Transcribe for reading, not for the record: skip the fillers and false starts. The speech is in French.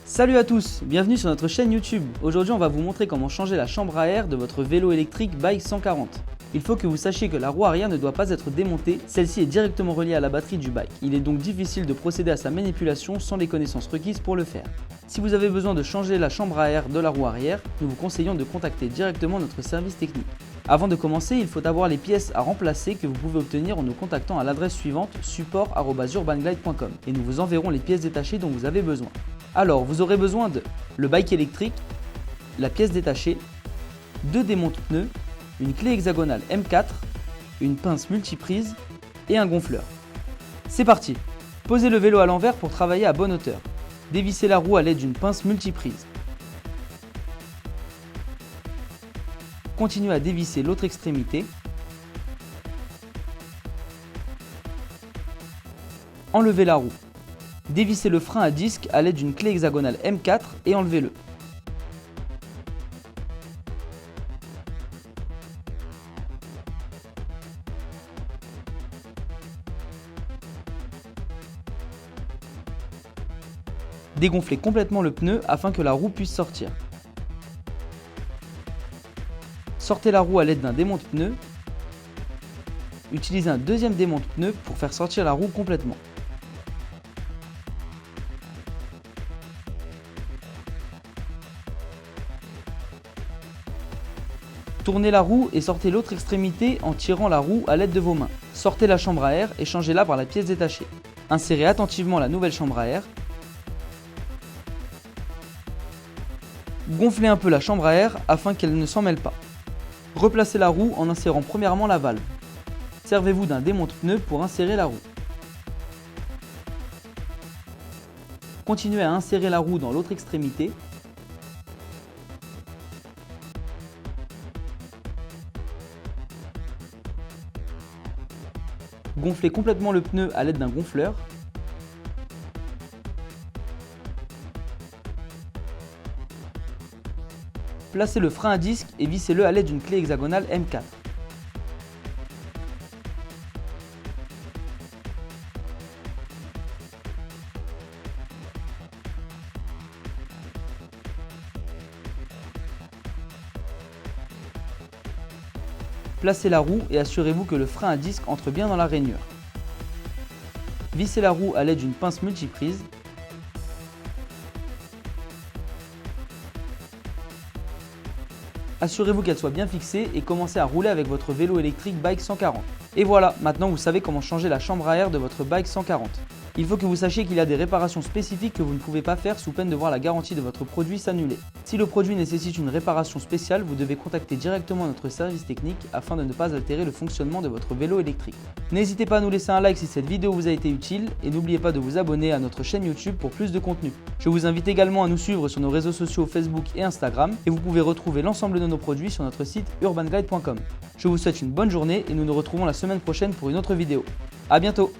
Salut à tous, bienvenue sur notre chaîne YouTube. Aujourd'hui on va vous montrer comment changer la chambre à air de votre vélo électrique Bike 140. Il faut que vous sachiez que la roue arrière ne doit pas être démontée, celle-ci est directement reliée à la batterie du bike. Il est donc difficile de procéder à sa manipulation sans les connaissances requises pour le faire. Si vous avez besoin de changer la chambre à air de la roue arrière, nous vous conseillons de contacter directement notre service technique. Avant de commencer, il faut avoir les pièces à remplacer que vous pouvez obtenir en nous contactant à l'adresse suivante support@urbanglide.com et nous vous enverrons les pièces détachées dont vous avez besoin. Alors, vous aurez besoin de le bike électrique, la pièce détachée, 2 démonte pneus, une clé hexagonale M4, une pince multiprise et un gonfleur. C'est parti! Posez le vélo à l'envers pour travailler à bonne hauteur. Dévissez la roue à l'aide d'une pince multiprise. Continuez à dévisser l'autre extrémité. Enlevez la roue. Dévissez le frein à disque à l'aide d'une clé hexagonale M4 et enlevez-le. Dégonflez complètement le pneu afin que la roue puisse sortir. Sortez la roue à l'aide d'un démonte-pneu. Utilisez un deuxième démonte-pneu pour faire sortir la roue complètement. Tournez la roue et sortez l'autre extrémité en tirant la roue à l'aide de vos mains. Sortez la chambre à air et changez-la par la pièce détachée. Insérez attentivement la nouvelle chambre à air. Gonflez un peu la chambre à air afin qu'elle ne s'en mêle pas. Replacez la roue en insérant premièrement la valve. Servez-vous d'un démonte-pneu pour insérer la roue. Continuez à insérer la roue dans l'autre extrémité. Gonflez complètement le pneu à l'aide d'un gonfleur. Placez le frein à disque et vissez-le à l'aide d'une clé hexagonale M4. Placez la roue et assurez-vous que le frein à disque entre bien dans la rainure. Vissez la roue à l'aide d'une pince multiprise. Assurez-vous qu'elle soit bien fixée et commencez à rouler avec votre vélo électrique Bike 140. Et voilà, maintenant vous savez comment changer la chambre à air de votre Bike 140. Il faut que vous sachiez qu'il y a des réparations spécifiques que vous ne pouvez pas faire sous peine de voir la garantie de votre produit s'annuler. Si le produit nécessite une réparation spéciale, vous devez contacter directement notre service technique afin de ne pas altérer le fonctionnement de votre vélo électrique. N'hésitez pas à nous laisser un like si cette vidéo vous a été utile et n'oubliez pas de vous abonner à notre chaîne YouTube pour plus de contenu. Je vous invite également à nous suivre sur nos réseaux sociaux Facebook et Instagram et vous pouvez retrouver l'ensemble de nos produits sur notre site urbanglide.com. Je vous souhaite une bonne journée et nous nous retrouvons la semaine prochaine pour une autre vidéo. A bientôt!